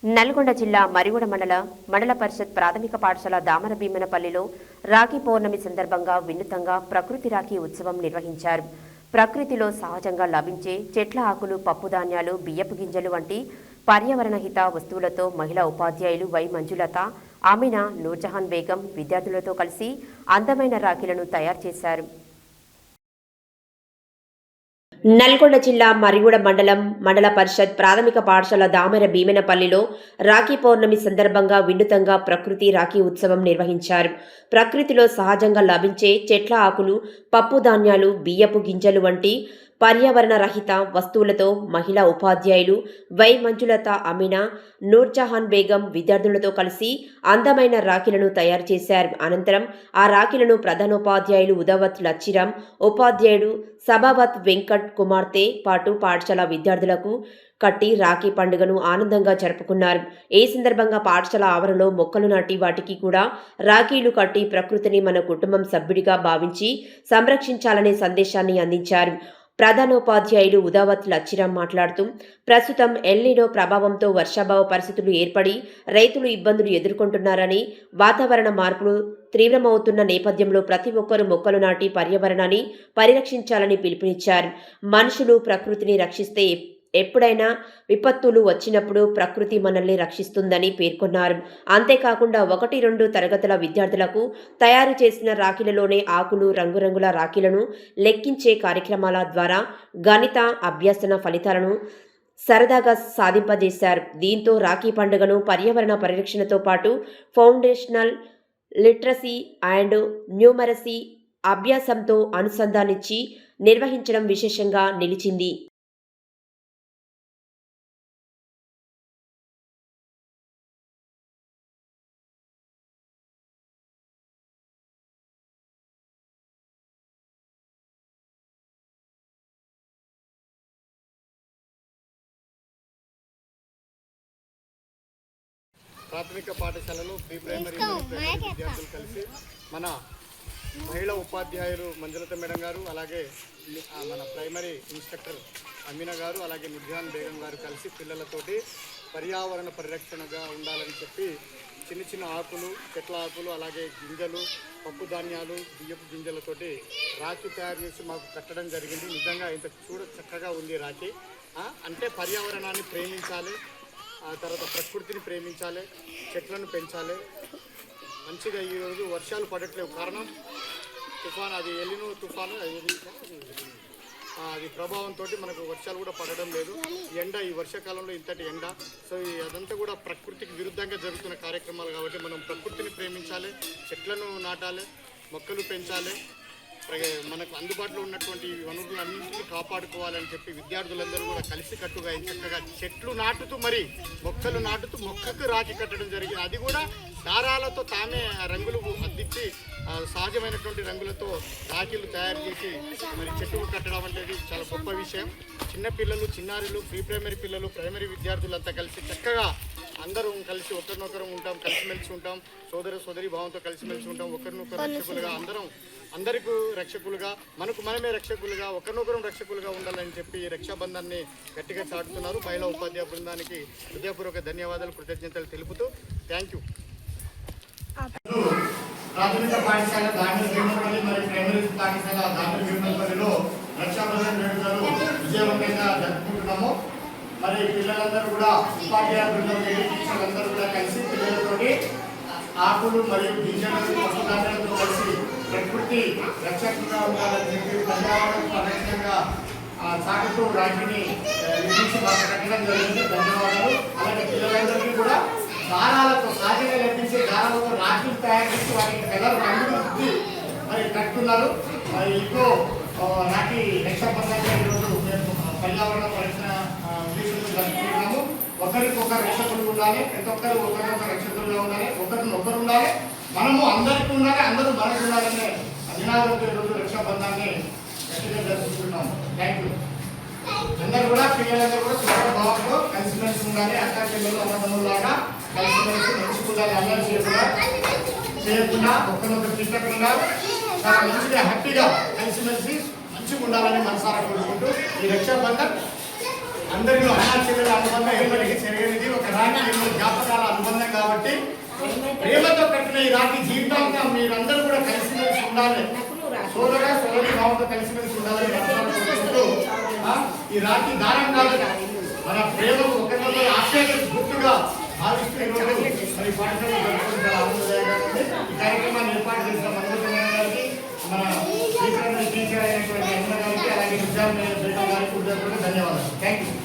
నల్గొండ జిల్లా మరిగూడ మండల పరిషత్ ప్రాథమిక పాఠశాల దామరభీమనపల్లిలో రాఖీ పౌర్ణమి సందర్భంగా వినూత్నంగా ప్రకృతి రాఖీ ఉత్సవం నిర్వహించారు. ప్రకృతిలో సహజంగా లభించే చెట్ల ఆకులు, పప్పుధాన్యాలు, బియ్యపు గింజలు వంటి పర్యావరణ హిత వస్తువులతో మహిళా ఉపాధ్యాయులు వై మంజులత, ఆమినా, నూర్జహాన్ బేగం విద్యార్థులతో కలిసి అందమైన రాఖీలను తయారు చేశారు. నల్గొండ జిల్లా మరిగూడ మండల పరిషత్ ప్రాథమిక పాఠశాల దామరభీమనపల్లిలో రాఖీ పౌర్ణమి సందర్భంగా వినూత్నంగా ప్రకృతి రాఖీ ఉత్సవం నిర్వహించారు. ప్రకృతిలో సహజంగా లభించే చెట్ల ఆకులు, పప్పు ధాన్యాలు, బియ్యపు గింజలు వంటి పర్యావరణ రహిత వస్తువులతో మహిళా ఉపాధ్యాయులు వై మంజులత, అమినా, నూర్జహాన్ బేగం విద్యార్థులతో కలిసి అందమైన రాఖీలను తయారు చేశారు. అనంతరం ఆ రాఖీలను ప్రధానోపాధ్యాయులు ఉదవత్ లచ్చిరాం, ఉపాధ్యాయుడు సభావత్ వెంకట్ కుమార్తె పాటు పాఠశాల విద్యార్థులకు కట్టి రాఖీ పండుగను ఆనందంగా జరుపుకున్నారు. ఈ సందర్భంగా పాఠశాల ఆవరణలో మొక్కలు నాటి వాటికి కూడా రాఖీలు కట్టి ప్రకృతిని మన కుటుంబం సభ్యుడిగా భావించి సంరక్షించాలనే సందేశాన్ని అందించారు. ప్రధానోపాధ్యాయులు ఉదవత్ లచ్చిరాం మాట్లాడుతూ, ప్రస్తుతం ఎల్నినో ప్రభావంతో వర్షాభావ పరిస్థితులు ఏర్పడి రైతులు ఇబ్బందులు ఎదుర్కొంటున్నారని, వాతావరణ మార్పులు తీవ్రమవుతున్న నేపథ్యంలో ప్రతి ఒక్కరూ మొక్కలు నాటి పర్యావరణాన్ని పరిరక్షించాలని పిలుపునిచ్చారు. మనుషులు ప్రకృతిని రక్షిస్తే ఎప్పుడైనా విపత్తులు వచ్చినప్పుడు ప్రకృతి మనల్ని రక్షిస్తుందని పేర్కొన్నారు. అంతేకాకుండా 1-2 తరగతుల విద్యార్థులకు తయారు చేసిన రాఖీలలోనే ఆకులు, రంగురంగుల రాఖీలను లెక్కించే కార్యక్రమాల ద్వారా గణిత అభ్యసన ఫలితాలను సరదాగా సాధింపజేశారు. దీంతో రాఖీ పండుగను పర్యావరణ పరిరక్షణతో పాటు ఫౌండేషనల్ లిటరసీ అండ్ న్యూమరసీ అభ్యాసంతో అనుసంధానించి నిర్వహించడం విశేషంగా నిలిచింది. ప్రాథమిక పాఠశాలలో ప్రీ ప్రైమరీ విద్యార్థులు కలిసి మన మహిళా ఉపాధ్యాయులు మంజులత మేడం గారు, అలాగే మన ప్రైమరీ ఇన్స్ట్రక్టర్ అమీనా గారు, అలాగే నూర్జహాన్ బేగం గారు కలిసి పిల్లలతోటి పర్యావరణ పరిరక్షణగా ఉండాలని చెప్పి చిన్న చిన్న ఆకులు, చెట్ల ఆకులు, అలాగే గింజలు, పప్పు ధాన్యాలు, బియ్యపు గింజలతోటి రాఖీ తయారు చేసి మాకు కట్టడం జరిగింది. నిజంగా ఇంత చక్కగా ఉంది రాఖీ. అంటే పర్యావరణాన్ని ప్రేమించాలి, ఆ తర్వాత ప్రకృతిని ప్రేమించాలి, చెట్లను పెంచాలి. మంచిగా ఈరోజు వర్షాలు పడట్లేవు, కారణం తుఫాను, అది ఎలినో తుఫాను, అది ప్రభావంతో మనకు వర్షాలు కూడా పడడం లేదు. ఎండ, ఈ వర్షాకాలంలో ఇంతటి ఎండ. సో అదంతా కూడా ప్రకృతికి విరుద్ధంగా జరుగుతున్న కార్యక్రమాలు కాబట్టి మనం ప్రకృతిని ప్రేమించాలి, చెట్లను నాటాలి, మొక్కలు పెంచాలి, మనకు అందుబాటులో ఉన్నటువంటి వనరులన్నింటినీ కాపాడుకోవాలని చెప్పి విద్యార్థులందరూ కూడా కలిసికట్టుగా చక్కగా చెట్లు నాటుతూ మరి మొక్కలు నాటుతూ మొక్కకు రాఖీ కట్టడం జరిగింది. అది కూడా దారాలతో తామే రంగులు అద్దించి సహజమైనటువంటి రంగులతో రాఖీలు తయారు చేసి మరి చెట్టుకు కట్టడం అనేది చాలా గొప్ప విషయం. చిన్నపిల్లలు, చిన్నారులు, ప్రీ ప్రైమరీ పిల్లలు, ప్రైమరీ విద్యార్థులంతా కలిసి చక్కగా అందరం కలిసి ఒకరినొకరు ఉంటాం, కలిసిమెలిసి ఉంటాం, సోదరి భావంతో కలిసిమెలిసి ఉంటాం, ఒకరినొకరు రక్షకులుగా అందరికీ రక్షకులుగా, మనకు మనమే రక్షకులుగా, ఒకరినొకరు రక్షకులుగా ఉండాలని చెప్పి ఈ రక్షాబంధాన్ని గట్టిగా చాటుతున్నారు. మహిళా ఉపాధ్యాయ బృందానికి హృదయపూర్వక ధన్యవాదాలు, కృతజ్ఞతలు తెలుపుతూ థ్యాంక్ యూ. ప్రాథమిక పాఠశాల దామరభీమనపల్లి మరియు ప్రైమరీ పాఠశాల దామరభీమనపల్లిలో రక్షాబంధన్ వేడుకలు విజయవంతంగా జరుపుకుంటున్నాము. మరి పిల్లలందరూ కూడా ఉపాధ్యాయ బృందం, టీచర్లందరూ కూడా కలిసి పిల్లలతోటి ఆకులు మరియు గింజలు, పశుధాన్యాలతో కలిసి ప్రకృతి రక్షకులుగా ఉండాలని చెప్పి పర్యావరణ పరిరక్షణగా సాగుతూ రాఖీని నిర్మించి మాకు కట్టడం జరిగింది. ధన్యవాదాలు. అలాగే పిల్లలందరికీ కూడా దారాలతో, సహజంగా లభించే దారాలతో రాఖీలు తయారు చేసి వాటికి కలర్ రంగులు మరి కట్టున్నారు. మరి ఇంకో రాఖీ రక్షాబంధంగా ఈరోజు మేము పర్యావరణ పరిరక్షణ ఉద్దేశంతో జరుపుకుంటున్నాము. ఒకరికొకరు రక్షకులు ఉండాలి, ప్రతి ఒక్కరు ఒకరికొకరు రక్షకులుగా ఉండాలి, ఒకరు ఉండాలి, మనము అందరికీ ఉండాలి, అందరూ మనకు ఉండాలనే నినాదంతో ఈరోజు రక్షాబంధాన్ని గట్టిగా జరుపుకుంటున్నాము. Thank you. అందరూ కూడా పిల్లలందరూ కూడా సుఖ భావంతో కలిసిమెలిసి ఉండాలి, అక్క పిల్లలు అన్నదమ్ములాగా కలిసిమెలిసి మంచుకుండాలి, అల్లరి చేయకుండా ఒకరినొకరు తిట్టకుండా చాలా మంచిగా హ్యాపీగా కలిసిమెలిసి మంచిగా ఉండాలని మనసారా కోరుకుంటూ ఈ రక్షాబంధన్ అందరిలో అన్నా చెల్లెల అనుబంధం ఎప్పటికీ జరిగేది. ఒక రాణి ఈ రాత్రి జీవితాంతం మీరందరూ కూడా కలిసిమెలిసి ఉండాలి, సోదర సోదరి భావంతో కలిసిమెలిసి ఉండాలని మనసులో ఈ రాత్రి దానం కాదు, మన ప్రేమ ఒకరినొకరు ఆశ్చర్యం గుర్తుగా భావిస్తూ ఈరోజు మరి పాఠశాల జరుపుకోవడం చాలా ఆనందదాయకంగా ఉంది. ఈ కార్యక్రమాన్ని ఏర్పాటు చేసిన మంగళ గారికి, మన టీచర్ అయినటువంటి అన్న గారికి, అలాగే విద్యార్థి గారికి ధన్యవాదాలు. Thank you.